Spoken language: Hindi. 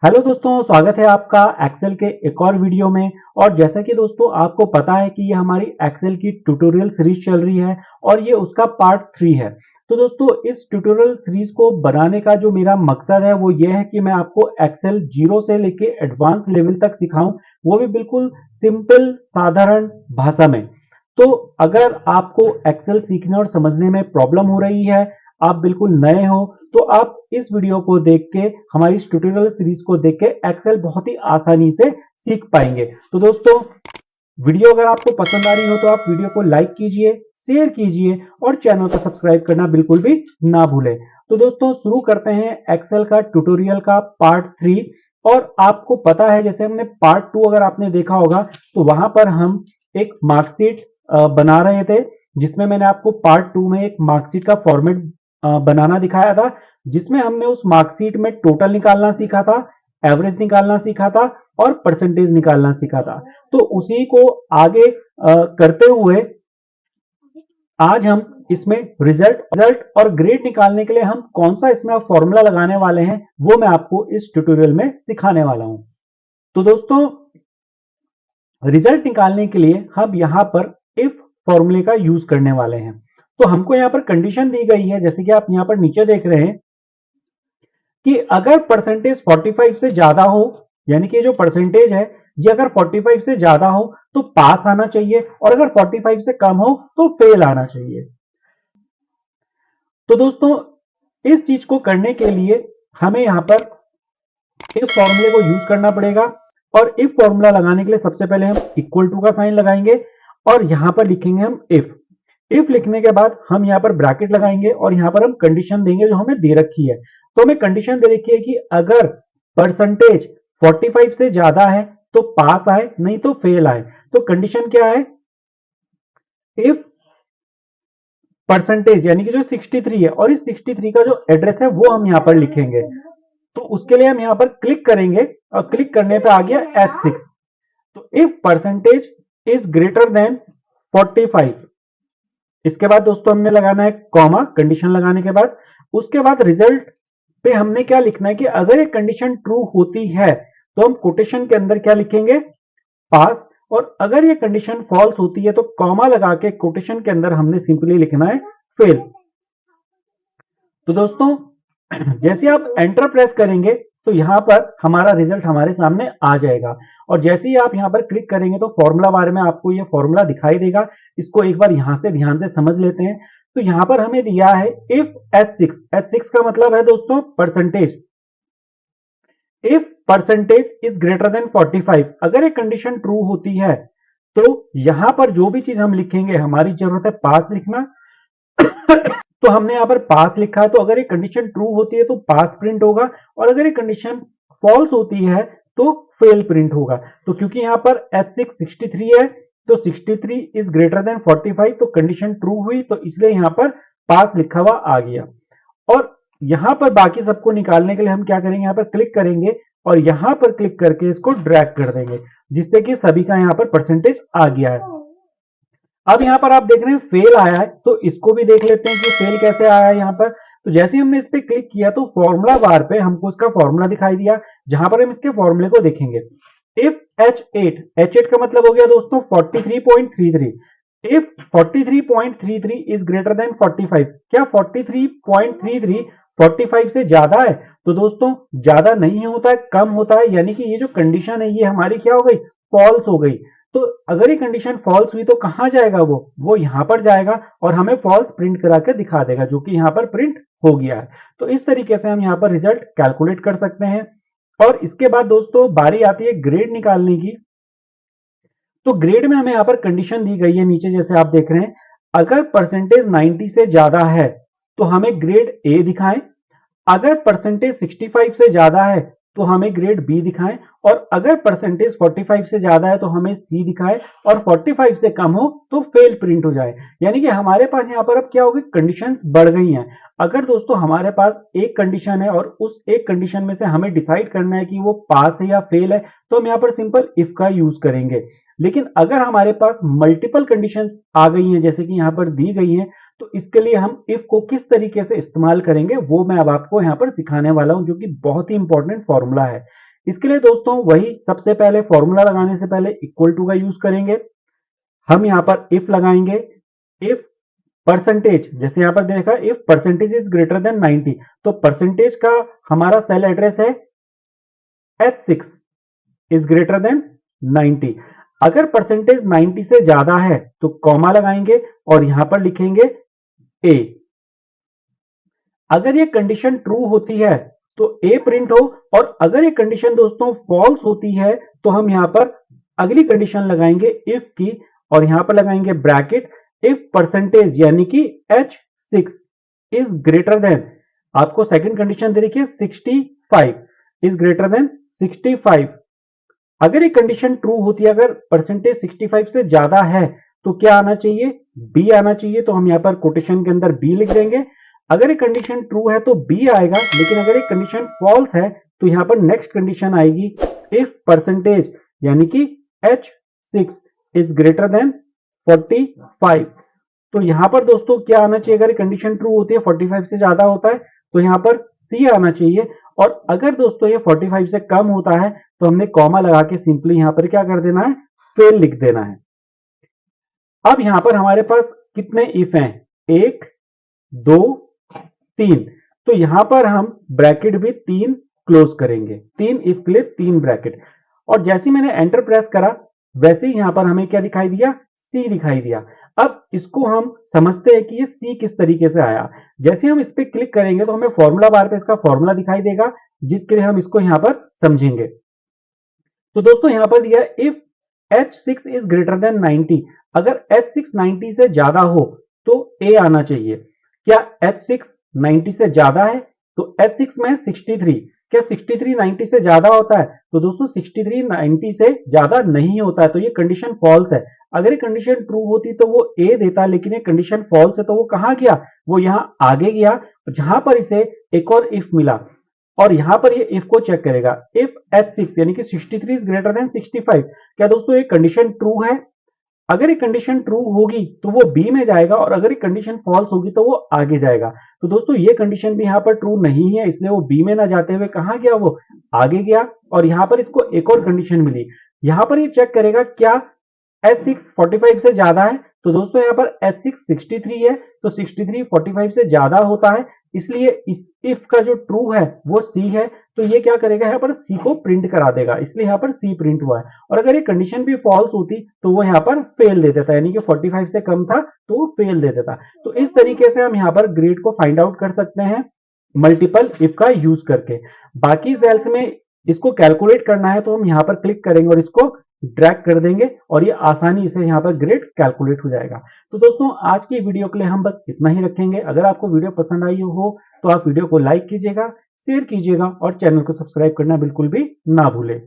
हेलो दोस्तों, स्वागत है आपका एक्सेल के एक और वीडियो में। और जैसा कि दोस्तों आपको पता है कि ये हमारी एक्सेल की ट्यूटोरियल सीरीज चल रही है और ये उसका पार्ट 3 है। तो दोस्तों इस ट्यूटोरियल सीरीज को बनाने का जो मेरा मकसद है वो ये है कि मैं आपको एक्सेल जीरो से लेके एडवांस लेवल तक सिखाऊं, वो भी बिल्कुल सिंपल साधारण भाषा में। तो अगर आपको एक्सेल सीखने और समझने में प्रॉब्लम हो रही है, आप बिल्कुल नए हो, तो आप इस वीडियो को देख के, हमारी इस ट्यूटोरियल सीरीज को देख के एक्सेल बहुत ही आसानी से सीख पाएंगे। तो दोस्तों वीडियो अगर आपको पसंद आ रही हो तो आप वीडियो को लाइक कीजिए, शेयर कीजिए और चैनल को सब्सक्राइब करना बिल्कुल भी ना भूलें। तो दोस्तों शुरू करते हैं एक्सेल का ट्यूटोरियल का पार्ट 3। और आपको पता है, जैसे हमने पार्ट 2 अगर आपने देखा होगा तो वहां पर हम एक मार्कशीट बना रहे थे, जिसमें मैंने आपको पार्ट 2 में एक मार्कशीट का फॉर्मेट बनाना दिखाया था, जिसमें हमने उस मार्कशीट में टोटल निकालना सीखा था, एवरेज निकालना सीखा था और परसेंटेज निकालना सीखा था। तो उसी को आगे करते हुए आज हम इसमें रिजल्ट और ग्रेड निकालने के लिए हम कौन सा इसमें फॉर्मूला लगाने वाले हैं वो मैं आपको इस ट्यूटोरियल में सिखाने वाला हूं। तो दोस्तों रिजल्ट निकालने के लिए हम यहां पर इफ फॉर्मूले का यूज करने वाले हैं। तो हमको यहां पर कंडीशन दी गई है, जैसे कि आप यहां पर नीचे देख रहे हैं कि अगर परसेंटेज 45 से ज्यादा हो, यानी कि जो परसेंटेज है ये अगर 45 से ज्यादा हो तो पास आना चाहिए, और अगर 45 से कम हो तो फेल आना चाहिए। तो दोस्तों इस चीज को करने के लिए हमें यहां पर इफ फॉर्मूले को यूज करना पड़ेगा। और इफ फॉर्मूला लगाने के लिए सबसे पहले हम इक्वल टू का साइन लगाएंगे और यहां पर लिखेंगे हम इफ लिखने के बाद हम यहां पर ब्रैकेट लगाएंगे और यहां पर हम कंडीशन देंगे जो हमें दे रखी है। तो हमें कंडीशन दे रखी है कि अगर परसेंटेज 45 से ज्यादा है तो पास आए, नहीं तो फेल आए। तो कंडीशन क्या है, इफ परसेंटेज यानी कि जो 63 है और इस 63 का जो एड्रेस है वो हम यहां पर लिखेंगे। तो उसके लिए हम यहां पर क्लिक करेंगे और क्लिक करने पे आ गया H6। तो if percentage is greater than 45, इसके बाद दोस्तों हमने लगाना है कॉमा कंडीशन लगाने के बाद। उसके बाद रिजल्ट पे हमने क्या लिखना है कि अगर ये कंडीशन ट्रू होती है तो हम कोटेशन के अंदर क्या लिखेंगे, पास। और अगर ये कंडीशन फॉल्स होती है तो कॉमा लगा के कोटेशन के अंदर हमने सिंपली लिखना है फेल। तो दोस्तों जैसे आप एंटर प्रेस करेंगे तो यहां पर हमारा रिजल्ट हमारे सामने आ जाएगा। और जैसे ही आप यहां पर क्लिक करेंगे तो फॉर्मूला बार में आपको ये फॉर्मूला दिखाई देगा। इसको एक बार यहां से ध्यान से समझ लेते हैं। तो यहां पर हमें दिया है इफ H6 का मतलब है दोस्तों percentage. If percentage is greater than 45, अगर ये कंडीशन ट्रू होती है तो यहां पर जो भी चीज हम लिखेंगे, हमारी जरूरत है पास लिखना तो हमने यहां पर पास लिखा है। तो अगर ये कंडीशन ट्रू होती है तो पास प्रिंट होगा, और अगर ये कंडीशन फॉल्स होती है तो फेल प्रिंट होगा। तो क्योंकि यहां पर H6 63 है तो 63 इज ग्रेटर देन 45, तो कंडीशन ट्रू हुई, तो इसलिए यहां पर पास लिखा हुआ आ गया। और यहां पर बाकी सबको निकालने के लिए हम क्या करेंगे, यहां पर क्लिक करेंगे और यहां पर क्लिक करके इसको ड्रैग कर देंगे, जिससे कि सभी का यहां पर परसेंटेज आ गया है। अब यहां पर आप देख रहे हैं फेल आया है, तो इसको भी देख लेते हैं कि फेल कैसे आया है। यहां पर तो जैसे ही हमने इस पे क्लिक किया तो फॉर्मूला बार पे हमको इसका फॉर्मूला दिखाई दिया, जहां पर हम इसके फॉर्मूले को देखेंगे। इफ H8 का मतलब हो गया दोस्तों 43.33। इफ 43.33 इज ग्रेटर देन 45, क्या 43.33 45 से ज्यादा है? तो दोस्तों ज्यादा नहीं होता है, कम होता है, यानी कि ये जो कंडीशन है ये हमारी क्या हो गई, फॉल्स हो गई। तो अगर ये कंडीशन फॉल्स हुई तो कहां जाएगा, वो यहां पर जाएगा और हमें फॉल्स प्रिंट करा के दिखा देगा, जो कि यहां पर प्रिंट हो गया है। तो इस तरीके से हम यहां पर रिजल्ट कैलकुलेट कर सकते हैं। और इसके बाद दोस्तों बारी आती है ग्रेड निकालने की। तो ग्रेड में हमें यहां पर कंडीशन दी गई है नीचे, जैसे आप देख रहे हैं, अगर परसेंटेज 90 से ज्यादा है तो हमें ग्रेड ए दिखाएं, अगर परसेंटेज 65 से ज्यादा है तो हमें ग्रेड बी दिखाएं, और अगर परसेंटेज 45 से ज्यादा है तो हमें सी दिखाएं, और 45 से कम हो तो फेल प्रिंट हो जाए। यानी कि हमारे पास यहां पर अब क्या होगी, कंडीशंस बढ़ गई हैं। अगर दोस्तों हमारे पास एक कंडीशन है और उस एक कंडीशन में से हमें डिसाइड करना है कि वो पास है या फेल है, तो हम यहां पर सिंपल इफ का यूज करेंगे। लेकिन अगर हमारे पास मल्टीपल कंडीशंस आ गई हैं, जैसे कि यहां पर दी गई हैं, तो इसके लिए हम इफ को किस तरीके से इस्तेमाल करेंगे वो मैं अब आपको यहां पर सिखाने वाला हूं, जो कि बहुत ही इंपॉर्टेंट फॉर्मूला है। इसके लिए दोस्तों वही सबसे पहले फॉर्मूला लगाने से पहले इक्वल टू का यूज करेंगे। हम यहां पर इफ लगाएंगे, इफ परसेंटेज, जैसे यहां पर देखा if percentage is greater than 90, तो परसेंटेज का हमारा सेल एड्रेस है H6 इज ग्रेटर देन 90। अगर परसेंटेज 90 से ज्यादा है तो कॉमा लगाएंगे और यहां पर लिखेंगे A। अगर ये कंडीशन ट्रू होती है तो A प्रिंट हो, और अगर ये कंडीशन दोस्तों फॉल्स होती है तो हम यहां पर अगली कंडीशन लगाएंगे इफ की, और यहां पर लगाएंगे ब्रैकेट इफ परसेंटेज यानी कि H6 इज ग्रेटर देन, आपको सेकंड कंडीशन दे रखी है 65 इज ग्रेटर देन 65। अगर ये कंडीशन ट्रू होती है, अगर परसेंटेज 65 से ज्यादा है तो क्या आना चाहिए, बी आना चाहिए। तो हम यहां पर कोटेशन के अंदर बी लिख देंगे। अगर ये कंडीशन ट्रू है तो बी आएगा, लेकिन अगर ये कंडीशन फॉल्स है तो यहां पर नेक्स्ट कंडीशन आएगी इफ परसेंटेज यानी कि H6 इज ग्रेटर देन 45। तो यहां पर दोस्तों क्या आना चाहिए, अगर कंडीशन ट्रू होती है 45 से ज्यादा होता है तो यहां पर सी आना चाहिए, और अगर दोस्तों ये 45 से कम होता है तो हमने कॉमा लगा के सिंपली यहां पर क्या कर देना है, फेल लिख देना है। अब यहां पर हमारे पास कितने इफ हैं, 1 2 3, तो यहां पर हम ब्रैकेट भी 3 क्लोज करेंगे, 3 इफ के लिए 3 ब्रैकेट। और जैसे मैंने एंटर प्रेस करा वैसे ही यहां पर हमें क्या दिखाई दिया, सी दिखाई दिया। अब इसको हम समझते हैं कि ये सी किस तरीके से आया। जैसे हम इस पे क्लिक करेंगे तो हमें फॉर्मूला बार पे इसका फॉर्मूला दिखाई देगा, जिसके लिए हम इसको यहां पर समझेंगे। तो दोस्तों यहां पर दिया if H6 is greater than 90, अगर H6 90 से ज्यादा हो तो A आना चाहिए। क्या H6 90 से ज्यादा है, तो H6 में 63, क्या 63 90 से ज्यादा होता है, तो दोस्तों 63 90 से ज्यादा नहीं होता है, तो ये कंडीशन फॉल्स है। अगर ये कंडीशन ट्रू होती तो वो A देता, लेकिन ये कंडीशन फॉल्स है तो वो कहां गया, वो यहां आगे गया, जहां पर इसे एक और इफ मिला, और यहां पर ये इफ को चेक करेगा इफ H6 यानी कि 63 इज ग्रेटर देन 65। क्या दोस्तों ये कंडीशन ट्रू है, अगर ये कंडीशन ट्रू होगी तो वो बी में जाएगा, और अगर ये कंडीशन फॉल्स होगी तो वो आगे जाएगा। तो दोस्तों ये कंडीशन भी यहाँ पर ट्रू नहीं है, इसलिए वो बी में ना जाते हुए कहां गया, वो आगे गया, और यहां पर इसको एक और कंडीशन मिली। यहां पर ये चेक करेगा क्या H6 45 से ज्यादा है, तो दोस्तों यहाँ पर H6 63 है, तो 63 45 से ज्यादा होता है, इसलिए इस इफ का जो ट्रू है वो सी है, तो ये क्या करेगा, यहाँ पर सी को प्रिंट करा देगा, इसलिए यहाँ पर सी प्रिंट हुआ है। और अगर ये कंडीशन भी फॉल्स होती तो वो यहाँ पर फेल दे देता, यानी कि 45 से कम था तो वो फेल दे देता। तो इस तरीके से हम यहाँ पर ग्रेड को फाइंड आउट कर सकते हैं मल्टीपल इफ का यूज करके। बाकी सेल्स में इसको कैलकुलेट करना है तो हम यहाँ पर क्लिक करेंगे और इसको ड्रैग कर देंगे, और ये आसानी से यहाँ पर ग्रेड कैलकुलेट हो जाएगा। तो दोस्तों आज की वीडियो के लिए हम बस इतना ही रखेंगे। अगर आपको वीडियो पसंद आई हो तो आप वीडियो को लाइक कीजिएगा, शेयर कीजिएगा, और चैनल को सब्सक्राइब करना बिल्कुल भी ना भूलें।